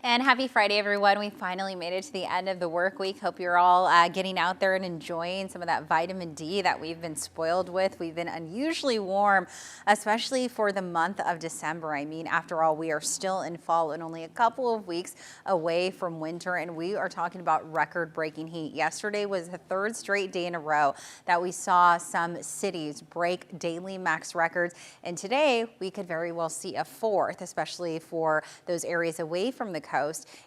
And happy Friday, everyone. We finally made it to the end of the work week. Hope you're all getting out there and enjoying some of that vitamin D that we've been spoiled with. We've been unusually warm, especially for the month of December. I mean, after all, we are still in fall and only a couple of weeks away from winter, and we are talking about record-breaking heat. Yesterday was the third straight day in a row that we saw some cities break daily max records, and today we could very well see a fourth, especially for those areas away from the coast,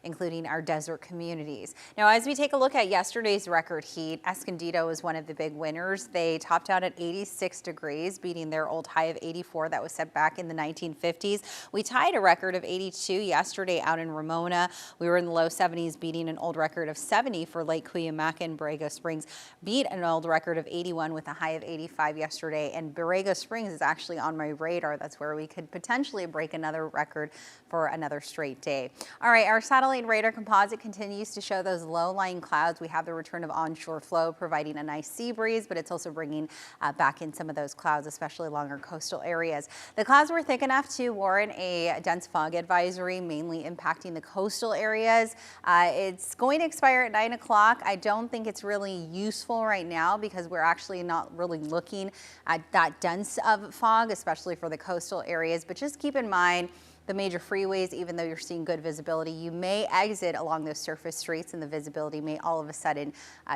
including our desert communities. Now, as we take a look at yesterday's record heat, Escondido was one of the big winners. They topped out at 86 degrees, beating their old high of 84 that was set back in the 1950s. We tied a record of 82 yesterday out in Ramona. We were in the low 70s, beating an old record of 70 for Lake Cuyamaca, and Borrego Springs beat an old record of 81 with a high of 85 yesterday. And Borrego Springs is actually on my radar. That's where we could potentially break another record for another straight day. All right, our satellite radar composite continues to show those low-lying clouds. We have the return of onshore flow providing a nice sea breeze, but it's also bringing back in some of those clouds, especially along our coastal areas. The clouds were thick enough to warrant a dense fog advisory, mainly impacting the coastal areas. It's going to expire at 9 o'clock. I don't think it's really useful right now because we're actually not really looking at that dense of fog, especially for the coastal areas, but just keep in mind the major freeways, even though you're seeing good visibility, you may exit along those surface streets and the visibility may all of a sudden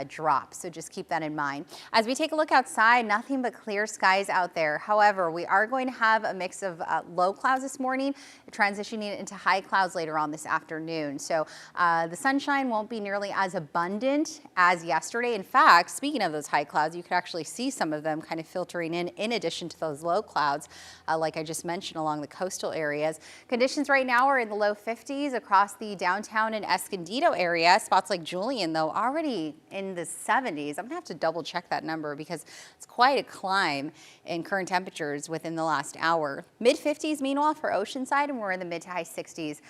drop. So just keep that in mind. As we take a look outside, nothing but clear skies out there. However, we are going to have a mix of low clouds this morning, transitioning into high clouds later on this afternoon. So the sunshine won't be nearly as abundant as yesterday. In fact, speaking of those high clouds, you could actually see some of them kind of filtering in addition to those low clouds, like I just mentioned along the coastal areas. Conditions right now are in the low 50s across the downtown and Escondido area. Spots like Julian, though, already in the 70s. I'm gonna have to double check that number because it's quite a climb in current temperatures within the last hour. Mid 50s, meanwhile, for Oceanside, and we're in the mid to high 60s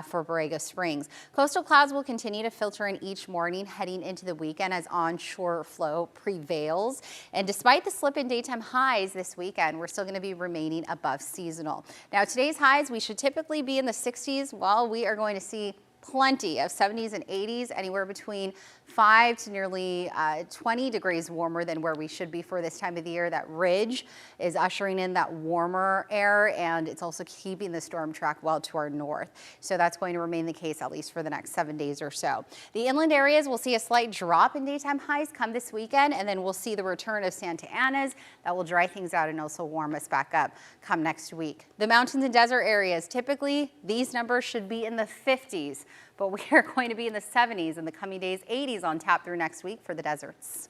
for Borrego Springs. Coastal clouds will continue to filter in each morning heading into the weekend as onshore flow prevails. And despite the slip in daytime highs this weekend, we're still going to be remaining above seasonal. Now, today's highs, we should typically be in the 60s, while we are going to see plenty of 70s and 80s, anywhere between 5 to nearly 20 degrees warmer than where we should be for this time of the year. That ridge is ushering in that warmer air, and it's also keeping the storm track well to our north. So that's going to remain the case at least for the next 7 days or so. The inland areas will see a slight drop in daytime highs come this weekend, and then we'll see the return of Santa Ana's. That will dry things out and also warm us back up come next week. The mountains and desert areas, typically these numbers should be in the 50s, but we are going to be in the 70s in the coming days, 80s on tap through next week for the deserts.